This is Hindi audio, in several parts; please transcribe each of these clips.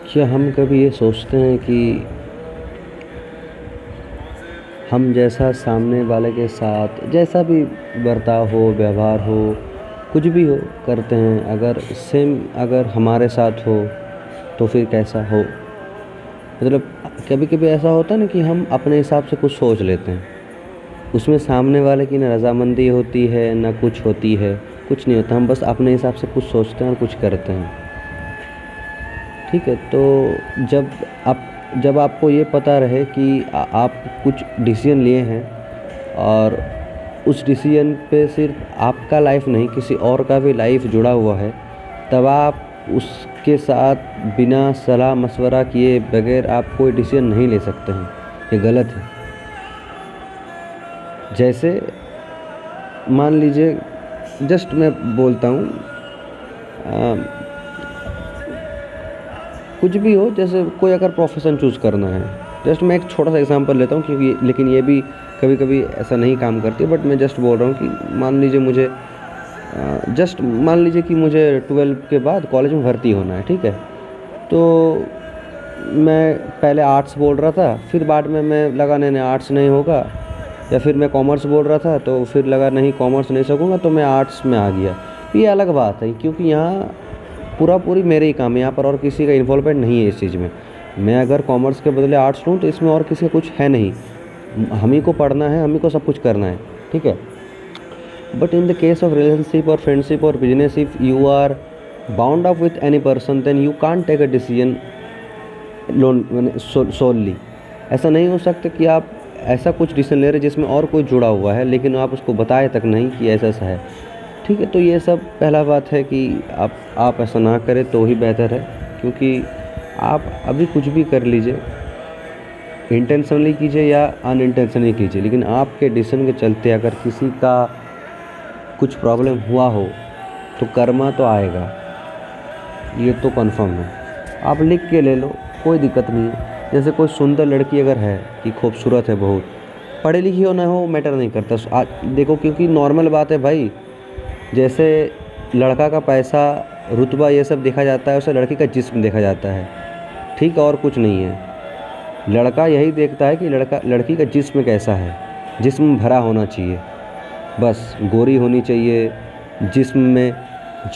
क्या हम कभी ये सोचते हैं कि हम जैसा सामने वाले के साथ जैसा भी बर्ताव हो, व्यवहार हो, कुछ भी हो करते हैं, अगर सेम अगर हमारे साथ हो तो फिर कैसा हो? मतलब कभी कभी ऐसा होता है ना कि हम अपने हिसाब से कुछ सोच लेते हैं, उसमें सामने वाले की ना रजामंदी होती है ना कुछ होती है, कुछ नहीं होता, हम बस अपने हिसाब से कुछ सोचते हैं और कुछ करते हैं। ठीक है, तो जब आप जब आपको ये पता रहे कि आप कुछ डिसीजन लिए हैं और उस डिसीजन पे सिर्फ आपका लाइफ नहीं किसी और का भी लाइफ जुड़ा हुआ है, तब आप उसके साथ बिना सलाह मशवरा किए बगैर आप कोई डिसीजन नहीं ले सकते हैं। ये गलत है। जैसे मान लीजिए, जस्ट मैं बोलता हूँ, कुछ भी हो, जैसे कोई अगर प्रोफेशन चूज़ करना है, जस्ट मैं एक छोटा सा एग्जांपल लेता हूँ क्योंकि लेकिन ये भी कभी कभी ऐसा नहीं काम करती, बट मैं जस्ट बोल रहा हूँ कि मान लीजिए कि मुझे 12 के बाद कॉलेज में भर्ती होना है। ठीक है, तो मैं पहले आर्ट्स बोल रहा था, फिर बाद में मैं लगा नहीं नहीं आर्ट्स नहीं होगा, या फिर मैं कॉमर्स बोल रहा था तो फिर लगा नहीं कॉमर्स नहीं सकूँगा, तो मैं आर्ट्स में आ गया। ये अलग बात है क्योंकि यहाँ पूरा पूरी मेरे ही काम है, यहाँ पर और किसी का इन्वॉल्वमेंट नहीं है इस चीज़ में। मैं अगर कॉमर्स के बदले आर्ट्स लूँ तो इसमें और किसी का कुछ है नहीं, हम ही को पढ़ना है, हम ही को सब कुछ करना है। ठीक है, but in the case of relationship और फ्रेंडशिप और business, if you are bound up with any person then you can't take a decision alone solely. ऐसा नहीं हो सकता कि आप ऐसा कुछ डिसीजन ले रहे जिसमें और कोई जुड़ा हुआ है लेकिन आप उसको बताए तक नहीं कि ऐसा ऐसा है। ठीक है, तो ये सब पहला बात है कि आप ऐसा ना करें तो ही बेहतर है, क्योंकि आप अभी कुछ भी कर लीजिए, इंटेंशनली कीजिए या अनइंटेंशनली कीजिए, लेकिन आपके डिसीजन के चलते अगर किसी का कुछ प्रॉब्लम हुआ हो तो कर्मा तो आएगा, ये तो कंफर्म है। आप लिख के ले लो, कोई दिक्कत नहीं है। जैसे कोई सुंदर लड़की अगर है कि खूबसूरत है बहुत, पढ़ी लिखी हो ना हो मैटर नहीं करता, देखो क्योंकि नॉर्मल बात है भाई, जैसे लड़का का पैसा रुतबा ये सब देखा जाता है, उसे लड़की का जिस्म देखा जाता है। ठीक है, और कुछ नहीं है। लड़का यही देखता है कि लड़की का जिस्म कैसा है, जिस्म भरा होना चाहिए, बस गोरी होनी चाहिए, जिस्म में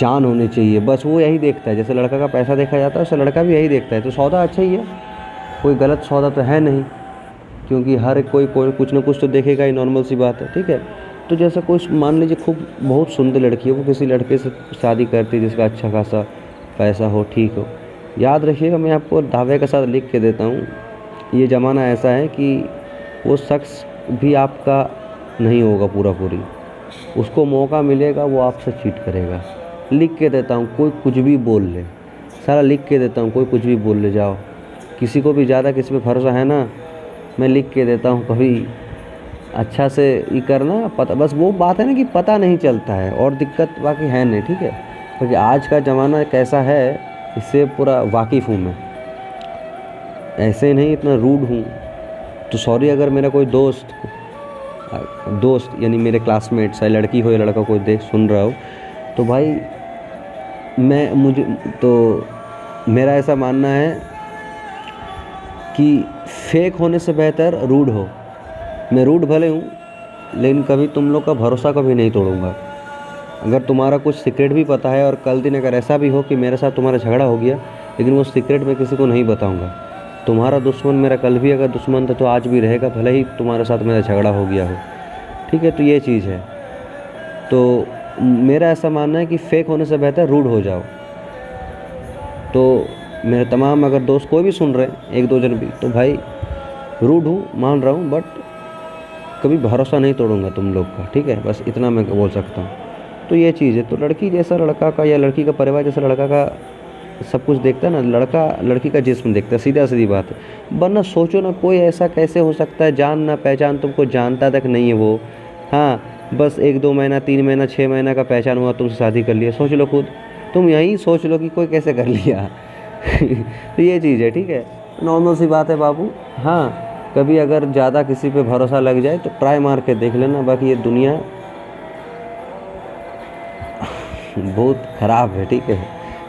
जान होनी चाहिए, बस वो यही देखता है। जैसे लड़का का पैसा देखा जाता है, उससे लड़का भी यही देखता है। तो सौदा अच्छा ही है, कोई गलत सौदा तो है नहीं, क्योंकि हर कोई कुछ ना कुछ तो देखेगा ही, नॉर्मल सी बात है। ठीक है, तो जैसे कोई मान लीजिए खूब बहुत सुंदर लड़की है, वो किसी लड़के से शादी करती है जिसका अच्छा खासा पैसा हो, ठीक हो, याद रखिएगा मैं आपको दावे के साथ लिख के देता हूँ, ये ज़माना ऐसा है कि वो शख्स भी आपका नहीं होगा पूरा पूरी, उसको मौका मिलेगा वो आपसे चीट करेगा। लिख के देता हूँ, कोई कुछ भी बोल ले, सारा लिख के देता हूँ, कोई कुछ भी बोल ले, जाओ। किसी को भी ज़्यादा किसी पे भरोसा है ना, मैं लिख के देता हूँ, कभी अच्छा से ये करना पता, बस वो बात है ना कि पता नहीं चलता है, और दिक्कत बाकी है नहीं। ठीक है, क्योंकि आज का ज़माना कैसा है इससे पूरा वाकिफ़ हूँ मैं, ऐसे नहीं इतना रूड हूँ। तो सॉरी अगर मेरा कोई दोस्त यानी मेरे क्लासमेट, चाहे लड़की हो या लड़का, कोई देख सुन रहा हो, तो भाई मेरा ऐसा मानना है कि फेक होने से बेहतर रूड हो। मैं रूड भले हूँ लेकिन कभी तुम लोग का भरोसा कभी नहीं तोड़ूंगा। अगर तुम्हारा कुछ सीक्रेट भी पता है और कल दिन अगर ऐसा भी हो कि मेरे साथ तुम्हारा झगड़ा हो गया, लेकिन वो सीक्रेट मैं किसी को नहीं बताऊंगा। तुम्हारा दुश्मन मेरा कल भी अगर दुश्मन था तो आज भी रहेगा, भले ही तुम्हारे साथ मेरा झगड़ा हो गया हो। ठीक है, तो ये चीज़ है। तो मेरा ऐसा मानना है कि फेक होने से बेहतर रूड हो जाओ। तो मेरे तमाम अगर दोस्त कोई भी सुन रहे हैं, एक दो जन भी, तो भाई रूड हूँ मान रहा हूँ, बट कभी भरोसा नहीं तोड़ूंगा तुम लोग का। ठीक है, बस इतना मैं बोल सकता हूँ। तो ये चीज़ है। तो लड़की जैसा लड़का का या लड़की का परिवार जैसा लड़का का सब कुछ देखता है ना, लड़का लड़की का जिस्म देखता है, सीधा सीधी बात है। वरना सोचो ना, कोई ऐसा कैसे हो सकता है, जान ना पहचान, तुमको जानता तक नहीं है वो, हाँ बस 1-2 महीना 3 महीना 6 महीना का पहचान हुआ, तुमसे शादी कर लिया। सोच लो खुद, तुम यही सोच लो कि कोई कैसे कर लिया। तो ये चीज़ है। ठीक है, नॉर्मल सी बात है बाबू। हाँ, कभी अगर ज़्यादा किसी पे भरोसा लग जाए तो ट्राई मार के देख लेना, बाकी ये दुनिया बहुत ख़राब है। ठीक है,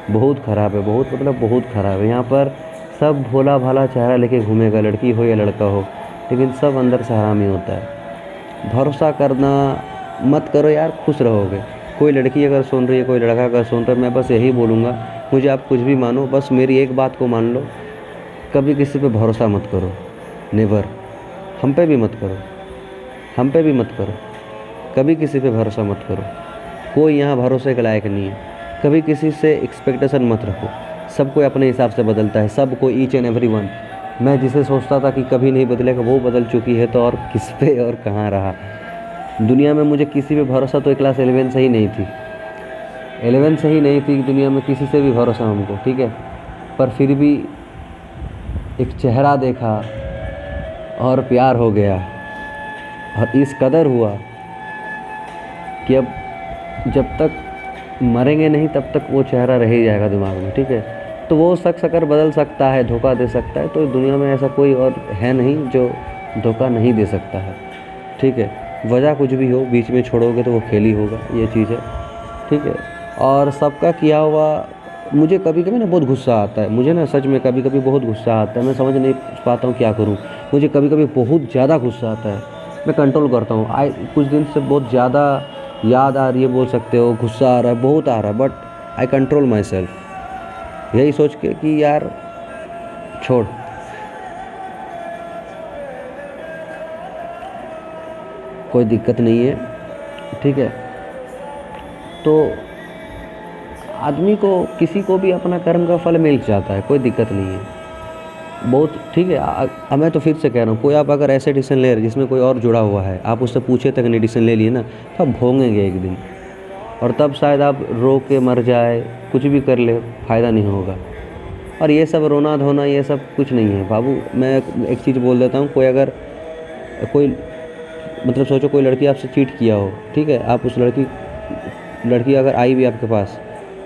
बहुत ख़राब है, बहुत मतलब बहुत ख़राब है। यहाँ पर सब भोला भाला चेहरा लेके घूमेगा, लड़की हो या लड़का हो, लेकिन सब अंदर से हरामी होता है। भरोसा करना मत करो यार, खुश रहोगे। कोई लड़की अगर सुन रही है, कोई लड़का अगर सुन रहा है, मैं बस यही बोलूँगा, मुझे आप कुछ भी मानो, बस मेरी एक बात को मान लो, कभी किसी पे भरोसा मत करो, नेवर। हम पे भी मत करो, हम पे भी मत करो, कभी किसी पे भरोसा मत करो। कोई यहाँ भरोसे के लायक नहीं है। कभी किसी से एक्सपेक्टेशन मत रखो। सब कोई अपने हिसाब से बदलता है, सब कोई, ईच एंड एवरी वन। मैं जिसे सोचता था कि कभी नहीं बदलेगा, वो बदल चुकी है, तो और किस पे और कहाँ रहा। दुनिया में मुझे किसी पे भरोसा तो क्लास 11 से ही नहीं थी, 11 से ही नहीं थी दुनिया में किसी से भी भरोसा हमको, ठीक है। पर फिर भी एक चेहरा देखा और प्यार हो गया, और इस कदर हुआ कि अब जब तक मरेंगे नहीं तब तक वो चेहरा रह ही जाएगा दिमाग में, ठीक है। तो वो शख्स अगर बदल सकता है, धोखा दे सकता है, तो दुनिया में ऐसा कोई और है नहीं जो धोखा नहीं दे सकता है, ठीक है। वजह कुछ भी हो, बीच में छोड़ोगे तो वो खेल ही होगा, ये चीज़ है, ठीक है। और सबका किया हुआ, मुझे कभी कभी ना बहुत गुस्सा आता है, मुझे ना सच में कभी कभी बहुत गुस्सा आता है, मैं समझ नहीं पाता हूँ क्या करूँ। मुझे कभी कभी बहुत ज़्यादा गुस्सा आता है, मैं कंट्रोल करता हूँ। कुछ दिन से बहुत ज़्यादा याद आ रही है, बोल सकते हो, गुस्सा आ रहा है, बहुत आ रहा है, but I control my self, यही सोच के कि यार छोड़, कोई दिक्कत नहीं है, ठीक है। तो आदमी को, किसी को भी अपना कर्म का फल मिल जाता है, कोई दिक्कत नहीं है, बहुत ठीक है। मैं तो फिर से कह रहा हूँ, कोई आप अगर ऐसे डिसीजन ले रहे जिसमें कोई और जुड़ा हुआ है, आप उससे पूछे तक नहीं डिसीजन ले लिए ना, तो आप भोगेंगे एक दिन, और तब शायद आप रो के मर जाए, कुछ भी कर ले, फ़ायदा नहीं होगा। और ये सब रोना धोना ये सब कुछ नहीं है बाबू। मैं एक चीज़ बोल देता हूँ, कोई अगर कोई मतलब सोचो कोई लड़की आपसे चीट किया हो, ठीक है, आप उस लड़की अगर आई भी आपके पास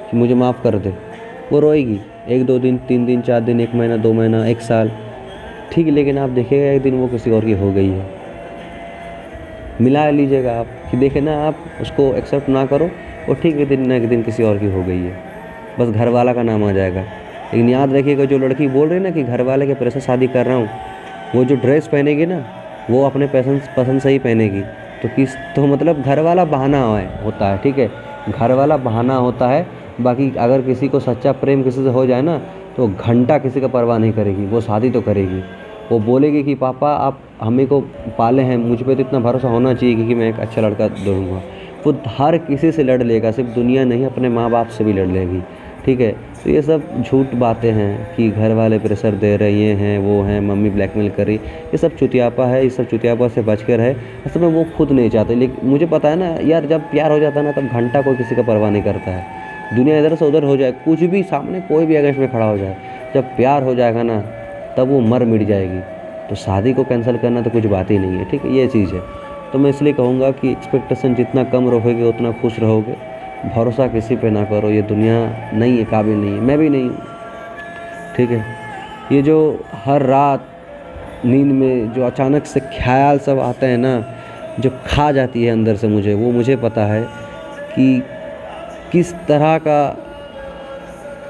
कि मुझे माफ़ कर दे, वो रोएगी 1-2 दिन, 3 दिन, 4 दिन, 1 महीना, 2 महीना, 1 साल, ठीक है। लेकिन आप देखिएगा एक दिन वो किसी और की हो गई है, मिला लीजिएगा आप कि देखे ना, आप उसको एक्सेप्ट ना करो, वो ठीक है, दिन ना एक दिन किसी और की हो गई है, बस घर वाला का नाम आ जाएगा। लेकिन याद रखिएगा, जो लड़की बोल रही है ना कि घर वाले के प्रेशर शादी कर रहा हूँ, वो जो ड्रेस पहनेगी ना, वो अपने पसंद से ही पहनेगी। तो मतलब घर वाला बहाना होता है, ठीक है, घर वाला बहाना होता है। बाकी अगर किसी को सच्चा प्रेम किसी से हो जाए ना, तो घंटा किसी का परवाह नहीं करेगी, वो शादी तो करेगी। वो बोलेगी कि पापा आप हमें को पाले हैं, मुझ पे तो इतना भरोसा होना चाहिए कि मैं एक अच्छा लड़का दूँगा। वो हर किसी से लड़ लेगा, सिर्फ दुनिया नहीं, अपने माँ बाप से भी लड़ लेगी, ठीक है। तो ये सब झूठ बातें हैं कि घर वाले प्रेशर दे रहे, ये हैं वो हैं, मम्मी ब्लैकमेल कर रही, ये सब चुतियापा है। इस सब चुतियापा से बच कर है, असल में वो खुद नहीं चाहते। लेकिन मुझे पता है ना यार, जब प्यार हो जाता है ना, तब घंटा कोई किसी का परवाह नहीं करता है। दुनिया इधर से उधर हो जाए, कुछ भी सामने कोई भी अगेंस्ट में खड़ा हो जाए, जब प्यार हो जाएगा ना, तब वो मर मिट जाएगी। तो शादी को कैंसिल करना तो कुछ बात ही नहीं है, ठीक है, ये चीज़ है। तो मैं इसलिए कहूँगा कि एक्सपेक्टेशन जितना कम रखोगे उतना खुश रहोगे। भरोसा किसी पे ना करो, ये दुनिया नहीं है, काबिल नहीं है, मैं भी नहीं हूँ, ठीक है। ये जो हर रात नींद में जो अचानक से ख्याल सब आते हैं ना, जो खा जाती है अंदर से मुझे, वो मुझे पता है कि किस तरह का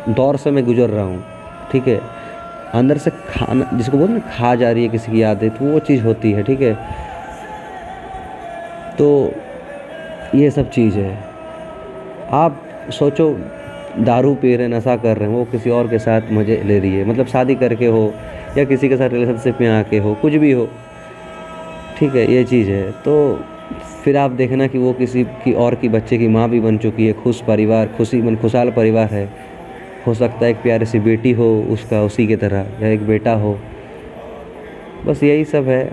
दौर से मैं गुजर रहा हूँ, ठीक है। अंदर से खाना, जिसको बोलते हैं खा जा रही है किसी की यादें, तो वो चीज़ होती है, ठीक है। तो ये सब चीज़ है। आप सोचो, दारू पी रहे, नशा कर रहे हैं, वो किसी और के साथ मज़े ले रही है, मतलब शादी करके हो या किसी के साथ रिलेशनशिप में आके हो, कुछ भी हो, ठीक है, ये चीज़ है। तो फिर आप देखना कि वो किसी की और की बच्चे की माँ भी बन चुकी है, खुश परिवार, खुशहाल परिवार है। हो सकता है एक प्यारी सी बेटी हो उसका, उसी की तरह, या एक बेटा हो, बस यही सब है।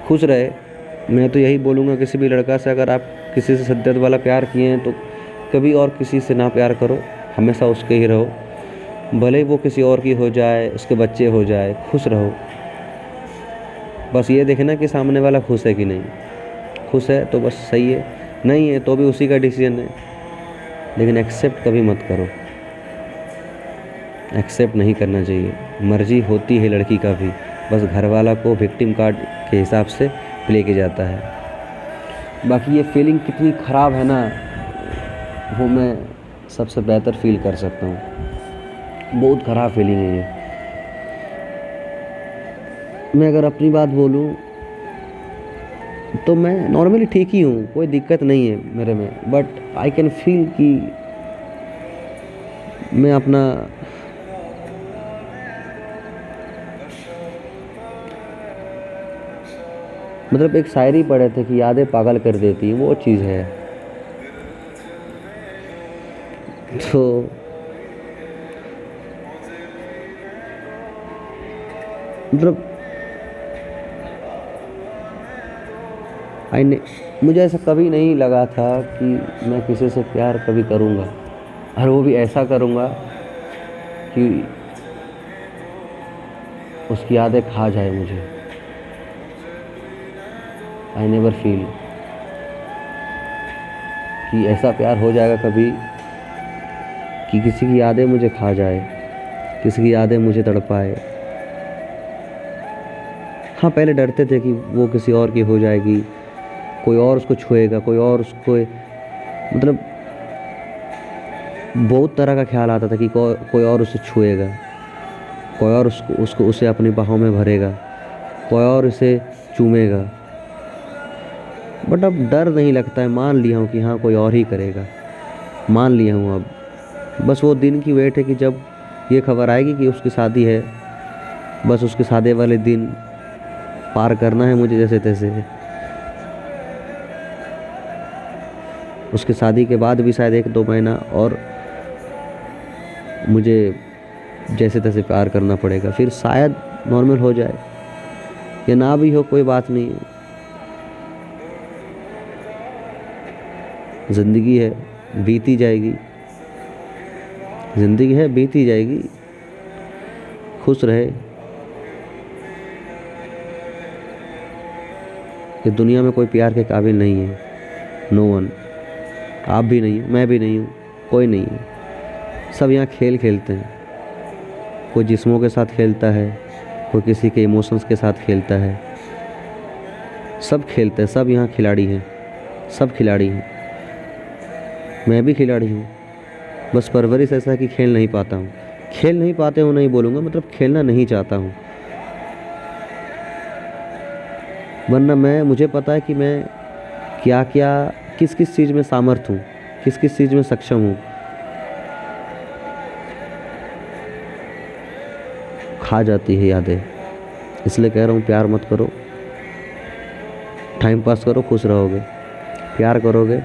खुश रहे। मैं तो यही बोलूँगा किसी भी लड़का से, अगर आप किसी से शिद्दत वाला प्यार किए हैं तो कभी और किसी से ना प्यार करो, हमेशा उसके ही रहो, भले ही वो किसी और की हो जाए, उसके बच्चे हो जाए, खुश रहो। बस ये देखना कि सामने वाला खुश है कि नहीं, खुश है तो बस सही है, नहीं है तो भी उसी का डिसीजन है। लेकिन एक्सेप्ट कभी मत करो, एक्सेप्ट नहीं करना चाहिए। मर्जी होती है लड़की का भी, बस घर वाला को विक्टिम कार्ड के हिसाब से प्ले किया जाता है। बाकी ये फीलिंग कितनी ख़राब है ना, वो मैं सबसे बेहतर फील कर सकता हूँ। बहुत ख़राब फीलिंग है ये। मैं अगर अपनी बात बोलूँ तो मैं नॉर्मली ठीक ही हूँ, कोई दिक्कत नहीं है मेरे में, बट आई कैन फील कि मैं अपना मतलब एक शायरी पढ़े थे कि यादें पागल कर देती हैं, वो चीज़ है। तो मतलब मुझे ऐसा कभी नहीं लगा था कि मैं किसी से प्यार कभी करूँगा, और वो भी ऐसा करूँगा कि उसकी यादें खा जाए मुझे। आई नेवर फील कि ऐसा प्यार हो जाएगा कभी कि किसी की यादें मुझे खा जाए, किसी की यादें मुझे तड़पाए। हाँ, पहले डरते थे कि वो किसी और की हो जाएगी, कोई और उसको छुएगा, कोई और उसको, मतलब बहुत तरह का ख्याल आता था कि कोई और उसे छुएगा, कोई और उसको उसे अपनी बाहों में भरेगा, कोई और उसे चूमेगा। बट अब डर नहीं लगता है, मान लिया हूँ कि हाँ कोई और ही करेगा, मान लिया हूँ अब। बस वो दिन की वेट है कि जब ये खबर आएगी कि उसकी शादी है, बस उसके शादी वाले दिन पार करना है मुझे जैसे तैसे। उसके शादी के बाद भी शायद 1-2 महीना और मुझे जैसे तैसे प्यार करना पड़ेगा, फिर शायद नॉर्मल हो जाए, या ना भी हो कोई बात नहीं है। ज़िंदगी है, बीती जाएगी, ज़िंदगी है, बीती जाएगी। खुश रहे। कि दुनिया में कोई प्यार के काबिल नहीं है, नो वन। आप भी नहीं हो, मैं भी नहीं हूँ, कोई नहीं है। सब यहाँ खेल खेलते हैं, कोई जिस्मों के साथ खेलता है, कोई किसी के इमोशंस के साथ खेलता है। सब खेलते हैं, सब यहाँ खिलाड़ी हैं, सब खिलाड़ी हैं। मैं भी खिलाड़ी हूँ, बस परवरिश ऐसा है कि खेल नहीं पाता हूँ। खेल नहीं पाते हूँ नहीं बोलूँगा, मतलब खेलना नहीं चाहता हूँ। वरना मुझे पता है कि मैं क्या क्या किस किस चीज़ में सामर्थ हूँ, किस किस चीज़ में सक्षम हूँ। खा जाती है यादें, इसलिए कह रहा हूँ प्यार मत करो, टाइम पास करो, खुश रहोगे। प्यार करोगे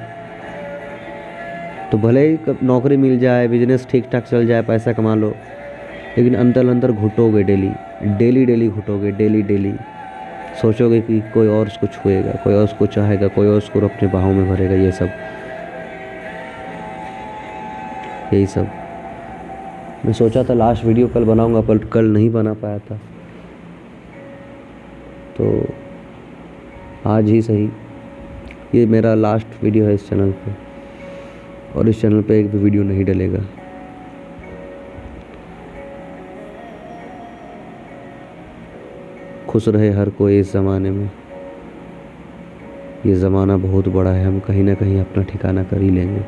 तो भले ही नौकरी मिल जाए, बिजनेस ठीक ठाक चल जाए, पैसा कमा लो, लेकिन अंदर अंदर घुटोगे, डेली घुटोगे, डेली सोचोगे कि कोई और उसको छुएगा, कोई और उसको चाहेगा, कोई और उसको अपने बाहों में भरेगा। यही सब मैं सोचा था लास्ट वीडियो कल बनाऊंगा, पर कल नहीं बना पाया था, तो आज ही सही। ये मेरा लास्ट वीडियो है इस चैनल पे, और इस चैनल पे एक भी वीडियो नहीं डलेगा। खुश रहे हर कोई इस ज़माने में। ये ज़माना बहुत बड़ा है, हम कहीं ना कहीं अपना ठिकाना कर ही लेंगे।